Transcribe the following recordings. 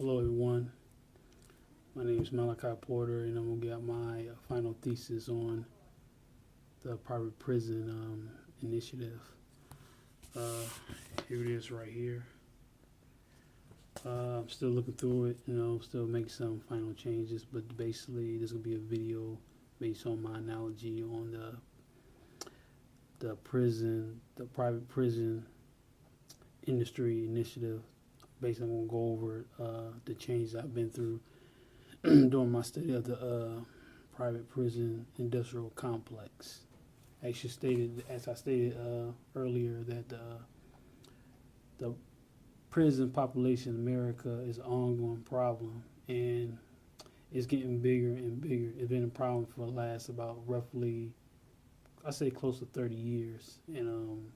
Hello, everyone. My name is Malachi Porter, and I'm going to get my final thesis on the private prison initiative. Here it is right here. I'm still looking through it, still making some final changes, but basically this will be a video based on my analogy on the private prison industry initiative. Basically, I'm going to go over the changes I've been through during my study of the private prison industrial complex. As I stated earlier, that the prison population in America is an ongoing problem, and it's getting bigger and bigger. It's been a problem for the last about roughly, I say close to 30 years. And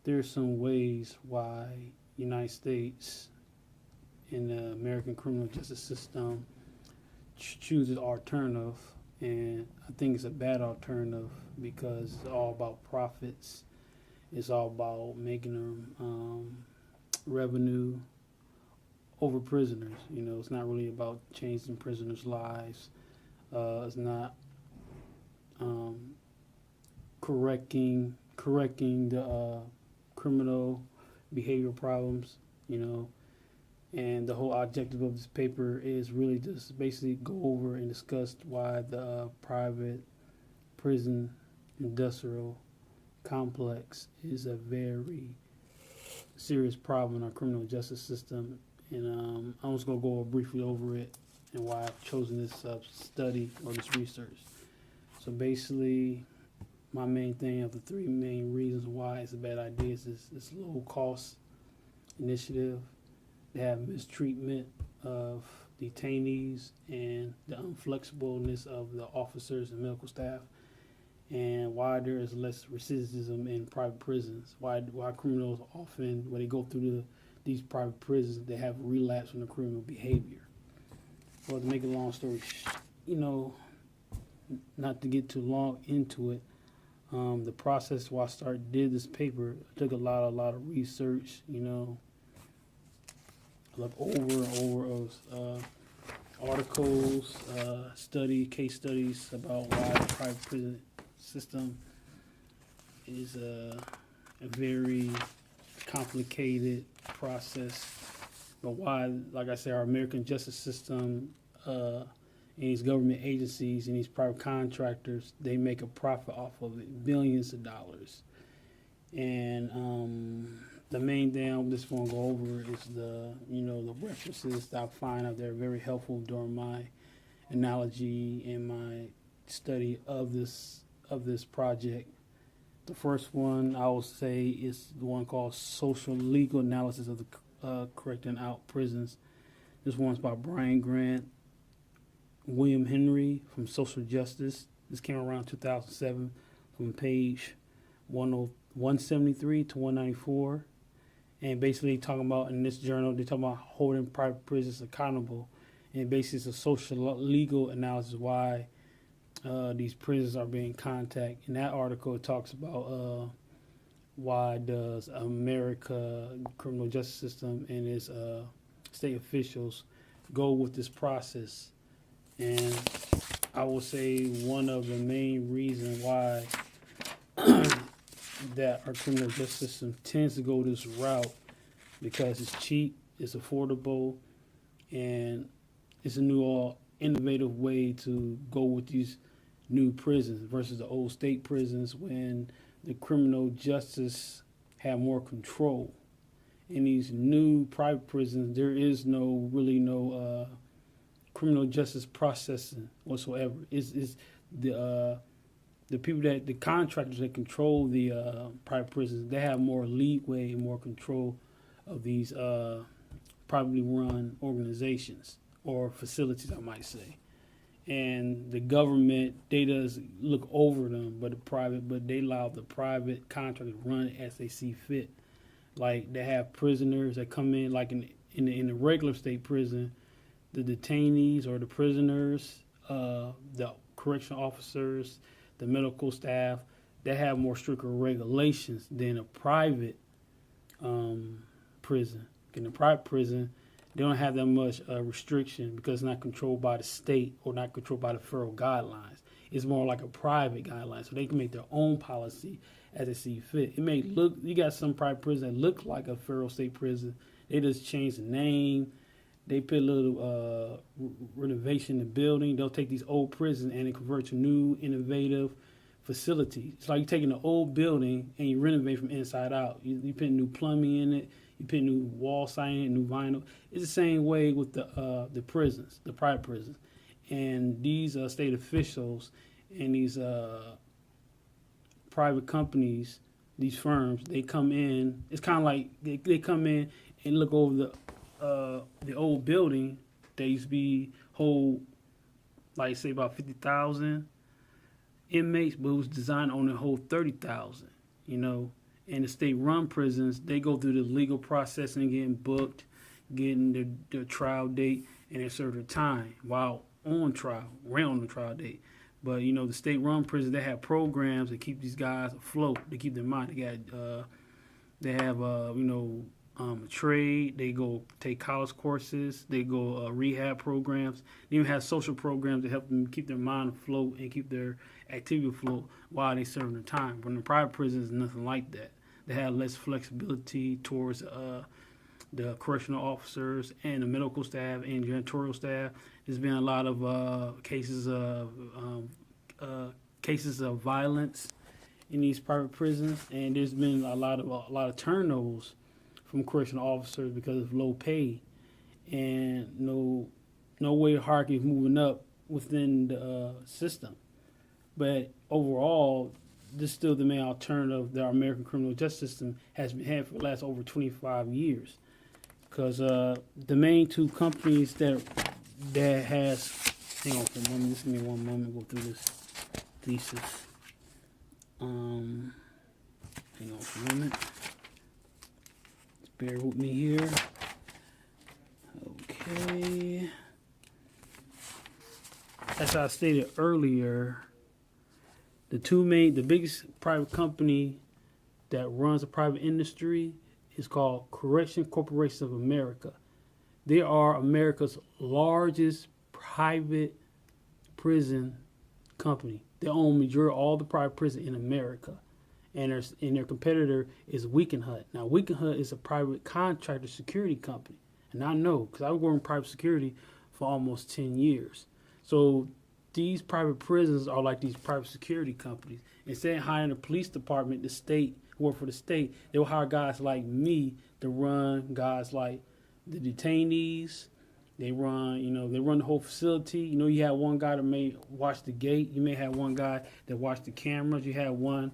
there's some ways why United States and the American criminal justice system chooses alternative, and I think it's a bad alternative because it's all about profits. It's all about making them revenue over prisoners. It's not really about changing prisoners' lives. It's not correcting the criminal behavior problems, and the whole objective of this paper is really just basically go over and discuss why the private prison industrial complex is a very serious problem in our criminal justice system. And I'm just going to go briefly over it and why I've chosen this study or this research. So basically, my main thing of the three main reasons why it's a bad idea is this low cost initiative. They have mistreatment of detainees and the unflexibleness of the officers and medical staff, and why there is less recidivism in private prisons. Why criminals often, when they go through these private prisons, they have relapse from the criminal behavior. Well, to make a long story, not to get too long into it, the process why I did this paper, I took a lot of research, I looked over and over of articles, case studies about why the private prison system is a very complicated process, but why, like I said, our American justice system and these government agencies and these private contractors, they make a profit off of it, billions of dollars. And the main thing I just want to go over is the references that I find out there very helpful during my analogy and my study of this project. The first one I will say is the one called Social Legal Analysis of the Correcting Out Prisons. This one's by Brian Grant, William Henry from Social Justice. This came around 2007 from page 173 to 194. And basically talking about, in this journal, they talk about holding private prisons accountable. And basically it's a social legal analysis why these prisons are being contacted. In that article, it talks about why does America criminal justice system and its state officials go with this process. And I will say one of the main reasons why that our criminal justice system tends to go this route, because it's cheap, it's affordable, and it's a new innovative way to go with these new prisons versus the old state prisons when the criminal justice have more control. In these new private prisons, there is no criminal justice processing whatsoever. It's the people the contractors that control the private prisons, they have more leeway and more control of these privately run organizations or facilities, I might say. And the government, they does look over them, but they allow the private contractors to run it as they see fit. Like they have prisoners that come in, like in the regular state prison, the detainees or the prisoners, the correctional officers, the medical staff, they have more stricter regulations than a private prison. In a private prison, They don't have that much restriction because it's not controlled by the state or not controlled by the federal guidelines. It's more like a private guideline, so they can make their own policy as they see fit. It may look, you got some private prisons that look like a federal state prison. They just change the name. They put a little renovation in the building. They'll take these old prisons and they convert to new, innovative facilities. It's like you're taking an old building and you renovate from inside out. You put new plumbing in it. You put new wall siding, new vinyl. It's the same way with the prisons, the private prisons. And these state officials and these private companies, these firms, they come in. It's kind of like they come in and look over the old building. They used to be hold, like say about 50,000 inmates, but it was designed on to hold 30,000. You know, and the state-run prisons, they go through the legal process and getting booked, getting their trial date, and they serve their time while on trial, right on the trial date. But you know, the state-run prisons, they have programs that keep these guys afloat. They keep their mind. They have a trade. They go take college courses. They go rehab programs. They even have social programs to help them keep their mind afloat and keep their activity afloat while they serve their time. But in the private prisons, nothing like that. They have less flexibility towards the correctional officers and the medical staff and janitorial staff. There's been a lot of cases of violence in these private prisons, and there's been a lot of turnovers from correctional officers because of low pay and no way hierarchy is moving up within the system. But overall, this is still the main alternative that our American criminal justice system has been had for the last over 25 years. Because the main two companies that has, hang on for a moment, just give me one moment, go through this thesis. Hang on for a moment. Just bear with me here. Okay. As I stated earlier, the biggest private company that runs a private industry is called Correction Corporation of America. They are America's largest private prison company. They own majority of all the private prisons in America. And their competitor is Weekend Hut. Now, Weekend Hut is a private contractor security company. And I know, because I was working in private security for almost 10 years. So these private prisons are like these private security companies. Instead of hiring the police department, the state, work for the state, they will hire guys like me to run guys like the detainees. They run the whole facility. You know, you have one guy that may watch the gate. You may have one guy that watch the cameras. You have one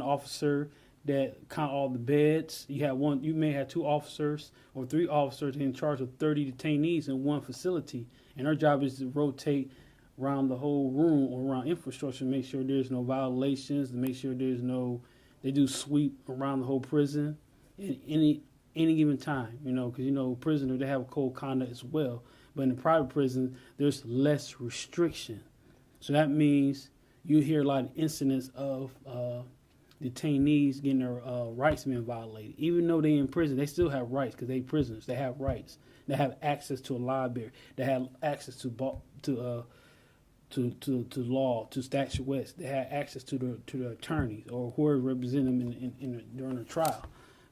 officer that count all the beds. You may have 2 officers or 3 officers in charge of 30 detainees in one facility. And our job is to rotate around the whole room or around infrastructure to make sure there's no violations, to make sure they do sweep around the whole prison at any given time, because, prisoners, they have a code of conduct as well. But in the private prison, there's less restriction. So that means you hear a lot of incidents of detainees getting their rights being violated. Even though they're in prison, they still have rights because they're prisoners. They have rights. They have access to a library. They have access to law, to statuettes. They have access to the attorneys or whoever represent them during the trial.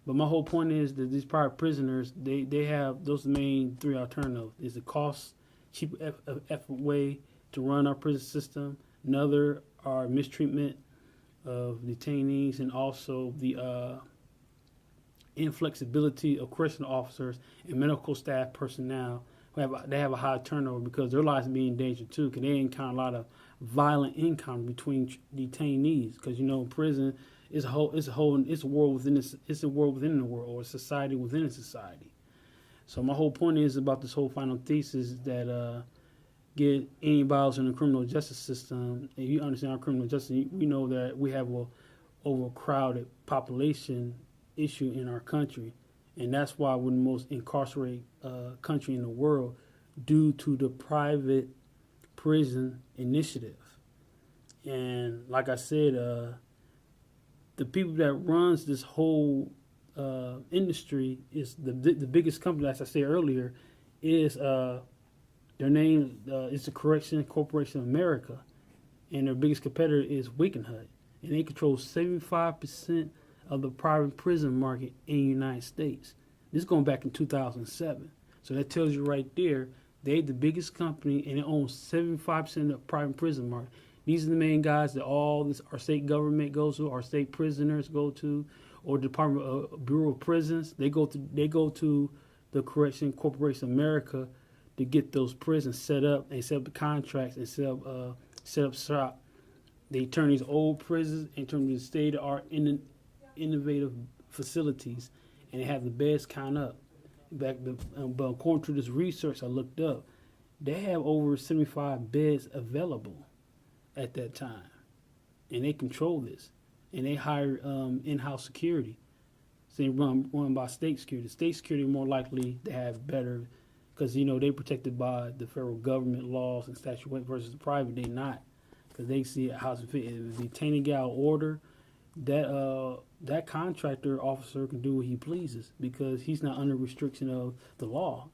But my whole point is that these private prisoners, they have those main 3 alternatives. Is a cost, cheap, effort way to run our prison system. Another are mistreatment of detainees, and also the inflexibility of correctional officers and medical staff personnel. They have a high turnover because their lives be in danger too, because they encounter a lot of violent encounter between detainees. Because prison is a world within the world, or a society within a society. So my whole point is about this whole final thesis that get anybody in the criminal justice system. If you understand our criminal justice, we know that we have a overcrowded population issue in our country. And that's why we're the most incarcerated country in the world, due to the private prison initiative. And like I said, the people that runs this whole industry is the biggest company, as I said earlier, is their name is the Correction Corporation of America, and their biggest competitor is Wickenhut, and they control 75% of the private prison market in the United States. This is going back in 2007, so that tells you right there they're the biggest company and they own 75% of the private prison market. These are the main guys that our state government goes to, our state prisoners go to, or Department of Bureau of Prisons. They go to the Correction Corporation of America to get those prisons set up and set up the contracts and set up shop. They turn these old prisons and turn them into state-of-the-art innovative facilities, and they have the beds count up. But according to this research I looked up, they have over 75 beds available at that time, and they control this, and they hire in-house security. So they run by state security. State security more likely to have better, because they're protected by the federal government laws and statute versus the private. They not, because they see how it fit. If the detaining guy order, that contractor officer can do what he pleases because he's not under restriction of the law.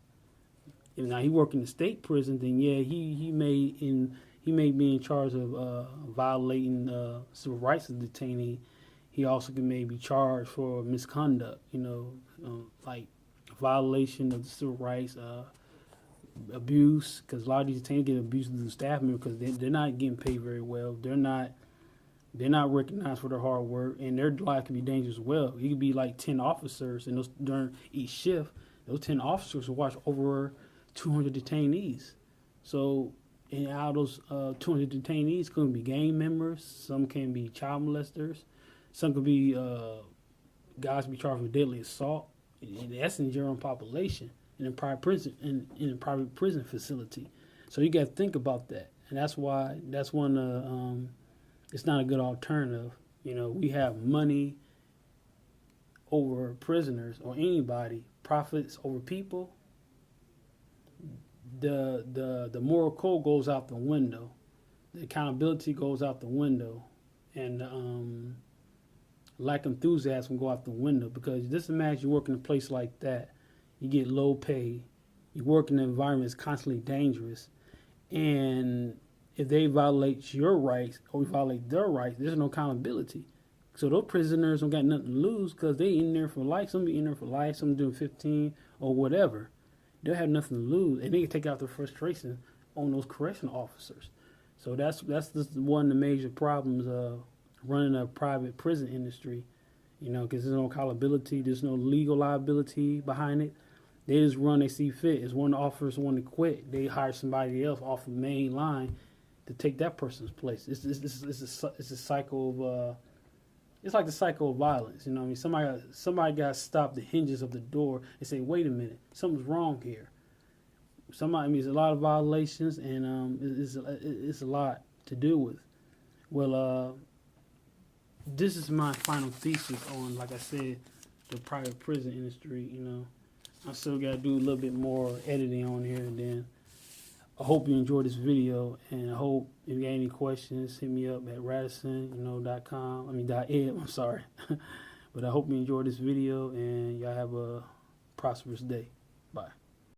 If now he work in the state prison, then yeah, he may be in charge of violating civil rights of the detainee. He also can maybe charged for misconduct, like violation of the civil rights, abuse, because a lot of these detainees get abused to the staff member because they're not getting paid very well. They're not recognized for their hard work, and their life can be dangerous as well. You could be like 10 officers, and during each shift, those 10 officers will watch over 200 detainees. So, and out of those 200 detainees could be gang members. Some can be child molesters. Some could be guys be charged with deadly assault. And that's in the general population in a private prison in a private prison facility. So you got to think about that, and that's one. It's not a good alternative. We have money over prisoners or anybody, profits over people. The moral code goes out the window, the accountability goes out the window, and lack of enthusiasm go out the window, because just imagine you work in a place like that, you get low pay, you work in an environment that's constantly dangerous, and if they violate your rights or you violate their rights, there's no accountability. So those prisoners don't got nothing to lose because they in there for life. Some be in there for life, some doing 15 or whatever. They'll have nothing to lose, and they can take out their frustration on those correctional officers. So that's just one of the major problems of running a private prison industry, because there's no accountability, there's no legal liability behind it. They just run, they see fit. If one of the officers want to quit, they hire somebody else off the main line to take that person's place. It's a cycle of it's like the cycle of violence. Somebody got to stop the hinges of the door and say, wait a minute, something's wrong here. There's a lot of violations, and it's a lot to deal with. Well, this is my final thesis on, like I said, the private prison industry. I still got to do a little bit more editing on here, and then I hope you enjoyed this video, and I hope if you got any questions, hit me up at radisson.com. .ed, I'm sorry. But I hope you enjoyed this video, and y'all have a prosperous day.